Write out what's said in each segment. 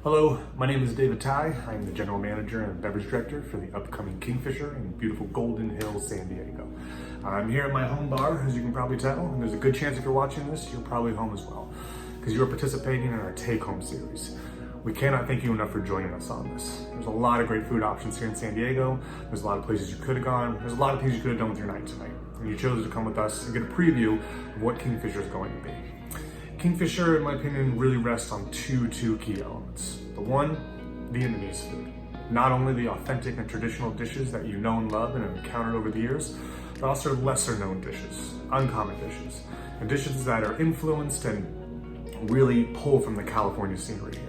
Hello, my name is De-bitterized. I am the General Manager and Beverage Director for the upcoming Kingfisher in beautiful Golden Hills, San Diego. I'm here at my home bar, as you can probably tell, and there's a good chance if you're watching this, you're probably home as well, because you are participating in our take-home series. We cannot thank you enough for joining us on this. There's a lot of great food options here in San Diego. There's a lot of places you could have gone. There's a lot of things you could have done with your night tonight. And you chose to come with us and get a preview of what Kingfisher is going to be. Kingfisher, in my opinion, really rests on two key elements. The one, Vietnamese food. Not only the authentic and traditional dishes that you know and love and have encountered over the years, but also lesser known dishes, uncommon dishes, and dishes that are influenced and really pull from the California scenery here.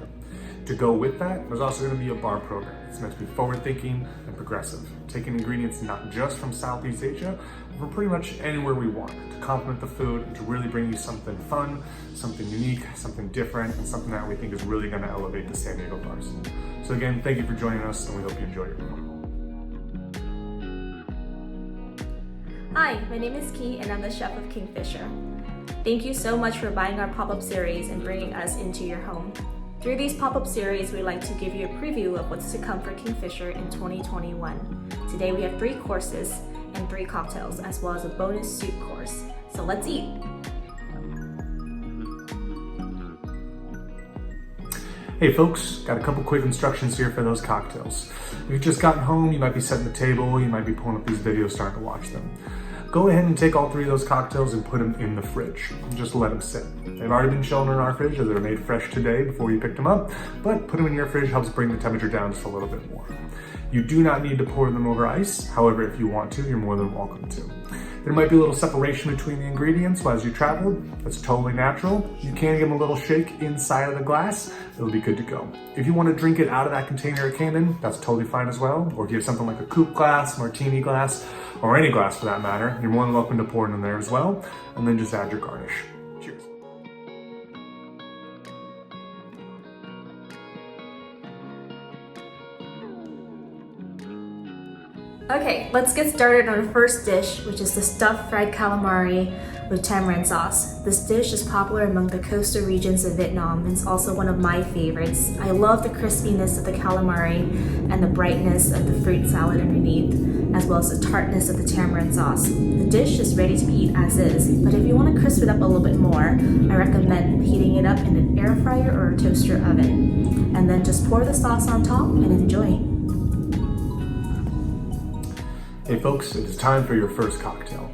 To go with that, there's also going to be a bar program. It's meant to be forward-thinking and progressive, taking ingredients not just from Southeast Asia, but from pretty much anywhere we want, to complement the food and to really bring you something fun, something unique, something different, and something that we think is really going to elevate the San Diego bars. So again, thank you for joining us, and we hope you enjoy your meal. Hi, my name is Key, and I'm the chef of Kingfisher. Thank you so much for buying our pop-up series and bringing us into your home. Through these pop-up series, we'd like to give you a preview of what's to come for Kingfisher in 2021. Today we have 3 courses and 3 cocktails, as well as a bonus soup course. So let's eat! Hey folks, got a couple quick instructions here for those cocktails. If you've just gotten home, you might be setting the table, you might be pulling up these videos starting to watch them. Go ahead and take all 3 of those cocktails and put them in the fridge. Just let them sit. They've already been chilling in our fridge as they're made fresh today before you picked them up, but put them in your fridge helps bring the temperature down just a little bit more. You do not need to pour them over ice. However, if you want to, you're more than welcome to. There might be a little separation between the ingredients as you travel. That's totally natural. You can give them a little shake inside of the glass. It'll be good to go. If you want to drink it out of that container it came in, that's totally fine as well. Or if you have something like a coupe glass, martini glass, or any glass for that matter, you're more than welcome to pour it in there as well. And then just add your garnish. Cheers. Okay, let's get started on the first dish, which is the stuffed fried calamari with tamarind sauce. This dish is popular among the coastal regions of Vietnam and it's also one of my favorites. I love the crispiness of the calamari and the brightness of the fruit salad underneath, as well as the tartness of the tamarind sauce. The dish is ready to be eaten as is, but if you want to crisp it up a little bit more, I recommend heating it up in an air fryer or a toaster oven. And then just pour the sauce on top and enjoy. Hey folks, it is time for your first cocktail.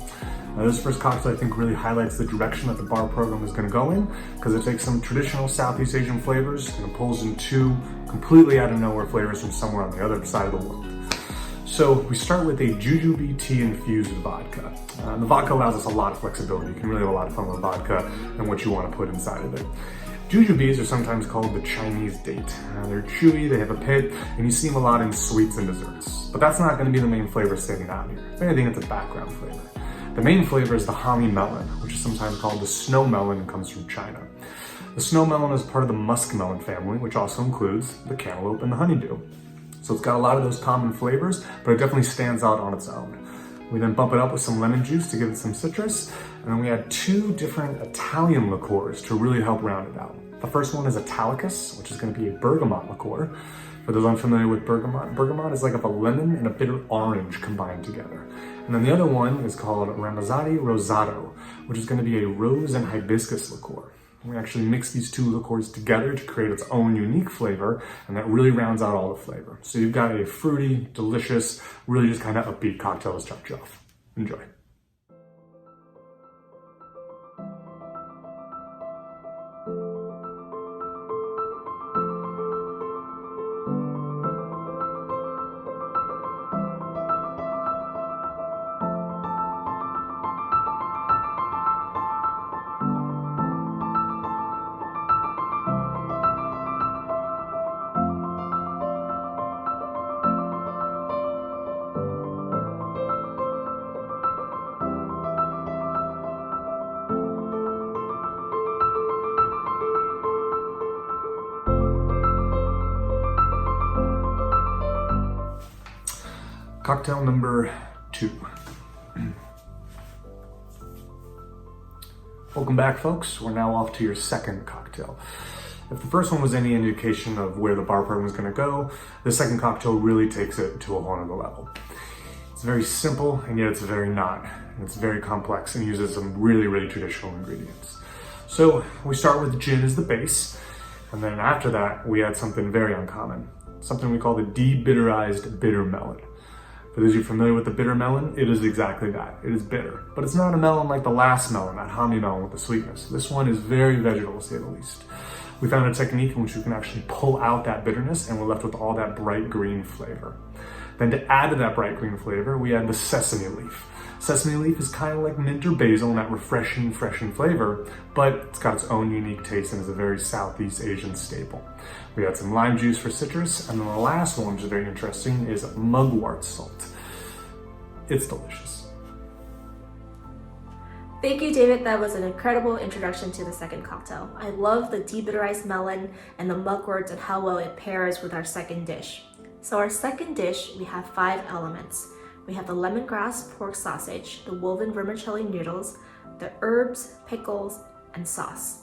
Now this first cocktail I think really highlights the direction that the bar program is going to go in, because it takes some traditional Southeast Asian flavors and it pulls in 2 completely out of nowhere flavors from somewhere on the other side of the world. So we start with a Jujube tea infused vodka. The vodka allows us a lot of flexibility. You can really have a lot of fun with vodka and what you want to put inside of it. Jujubes are sometimes called the Chinese date. They're chewy, they have a pit, and you see them a lot in sweets and desserts. But that's not going to be the main flavor standing out here. If anything, it's a background flavor. The main flavor is the Hami melon, which is sometimes called the snow melon and comes from China. The snow melon is part of the muskmelon family, which also includes the cantaloupe and the honeydew. So it's got a lot of those common flavors, but it definitely stands out on its own. We then bump it up with some lemon juice to give it some citrus, and then we add 2 different Italian liqueurs to really help round it out. The first one is Italicus, which is going to be a bergamot liqueur. For those unfamiliar with bergamot is like a lemon and a bit of orange combined together. And then the other one is called Ramizzotti Rosata, which is going to be a rose and hibiscus liqueur. We actually mix these 2 liqueurs together to create its own unique flavor, and that really rounds out all the flavor. So you've got a fruity, delicious, really just kind of upbeat cocktail to start you off. Enjoy. Cocktail number 2. Welcome back, folks. We're now off to your second cocktail. If the first one was any indication of where the bar program is going to go, the second cocktail really takes it to a whole other level. It's very simple, and yet it's very not. It's very complex and uses some really, really traditional ingredients. So we start with gin as the base, and then after that, we add something very uncommon, something we call the de-bitterized bitter melon. For those of you familiar with the bitter melon, it is exactly that. It is bitter, but it's not a melon like the last melon, that Hami melon with the sweetness. This one is very vegetal, to say the least. We found a technique in which we can actually pull out that bitterness, and we're left with all that bright green flavor. Then to add to that bright green flavor, we add the sesame leaf. Sesame leaf is kind of like mint or basil in that refreshing flavor, but it's got its own unique taste and is a very Southeast Asian staple. We add some lime juice for citrus, and then the last one, which is very interesting, is Mugwort salt. It's delicious. Thank you, David. That was an incredible introduction to the second cocktail. I love the de-bitterized melon and the mugwort and how well it pairs with our second dish. So our second dish, we have 5 elements. We have the lemongrass pork sausage, the woven vermicelli noodles, the herbs, pickles, and sauce.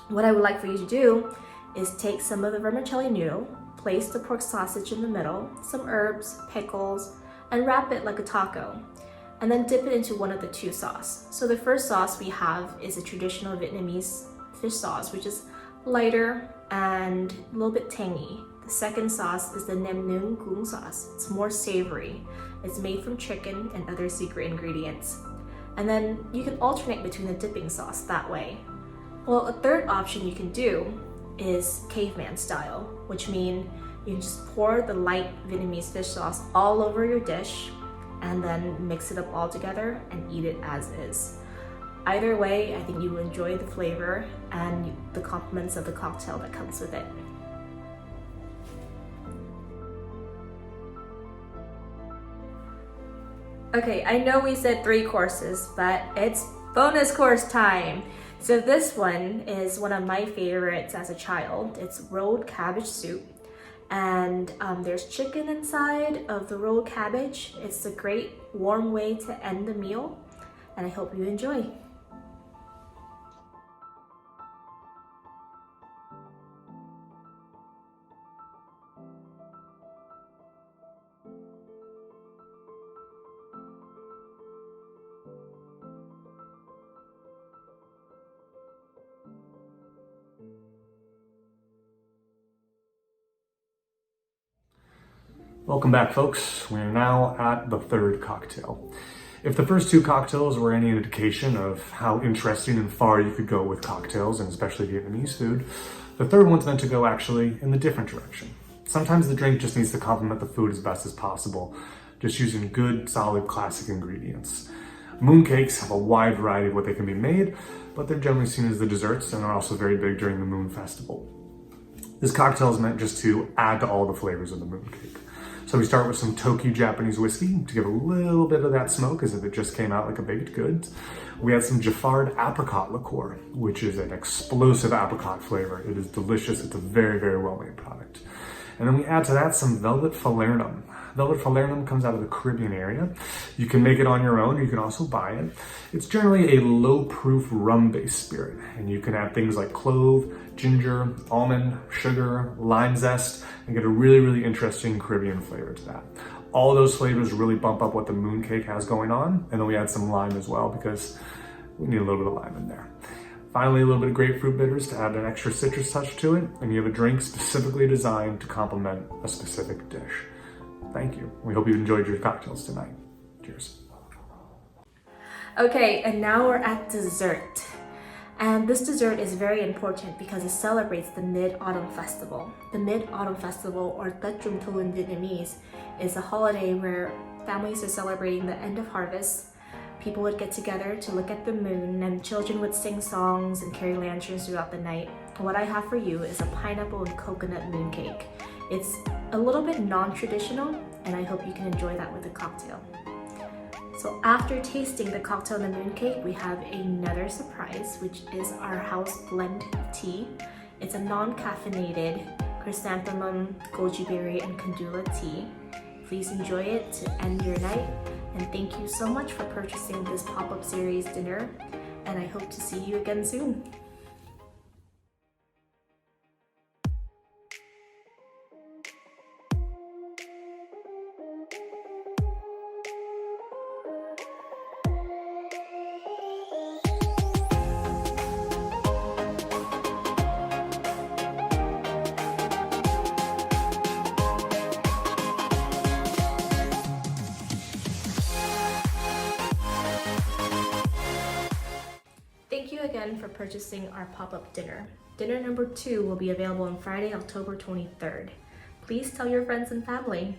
What I would like for you to do is take some of the vermicelli noodle, place the pork sausage in the middle, some herbs, pickles, and wrap it like a taco, and then dip it into one of the 2 sauce. So the first sauce we have is a traditional Vietnamese fish sauce, which is lighter and a little bit tangy. The second sauce is the nướng cuốn sauce. It's more savory. It's made from chicken and other secret ingredients. And then you can alternate between the dipping sauce that way. Well, a third option you can do is caveman style, which means you can just pour the light Vietnamese fish sauce all over your dish and then mix it up all together and eat it as is. Either way, I think you will enjoy the flavor and the compliments of the cocktail that comes with it. Okay, I know we said 3 courses, but it's bonus course time. So this one is one of my favorites as a child. It's rolled cabbage soup, and there's chicken inside of the rolled cabbage. It's a great warm way to end the meal, and I hope you enjoy. Welcome back, folks. We are now at the third cocktail. If the first 2 cocktails were any indication of how interesting and far you could go with cocktails, and especially Vietnamese food, the third one's meant to go actually in the different direction. Sometimes the drink just needs to complement the food as best as possible, just using good, solid, classic ingredients. Mooncakes have a wide variety of what they can be made, but they're generally seen as the desserts and are also very big during the Moon Festival. This cocktail is meant just to add to all the flavors of the mooncake. So we start with some Toki Japanese whiskey to give a little bit of that smoke as if it just came out like a baked good. We add some Giffard apricot liqueur, which is an explosive apricot flavor. It is delicious. It's a very, very well-made product. And then we add to that some velvet falernum. Velvet falernum comes out of the Caribbean area. You can make it on your own. You can also buy it. It's generally a low-proof rum-based spirit, and you can add things like clove, ginger, almond, sugar, lime zest, and get a really, really interesting Caribbean flavor to that. All of those flavors really bump up what the mooncake has going on, and then we add some lime as well because we need a little bit of lime in there. Finally, a little bit of grapefruit bitters to add an extra citrus touch to it, and you have a drink specifically designed to complement a specific dish. Thank you. We hope you enjoyed your cocktails tonight. Cheers. Okay, and now we're at dessert. And this dessert is very important because it celebrates the Mid-Autumn Festival. The Mid-Autumn Festival, or Tết Trung Thu in Vietnamese, is a holiday where families are celebrating the end of harvest. People would get together to look at the moon, and children would sing songs and carry lanterns throughout the night. What I have for you is a pineapple and coconut mooncake. It's a little bit non-traditional, and I hope you can enjoy that with a cocktail. So after tasting the cocktail and the mooncake, we have another surprise, which is our house blend tea. It's a non-caffeinated chrysanthemum, goji berry, and calendula tea. Please enjoy it to end your night, and thank you so much for purchasing this pop-up series dinner, and I hope to see you again soon. again for purchasing our pop-up dinner. Dinner number 2 will be available on Friday, October 23rd. Please tell your friends and family.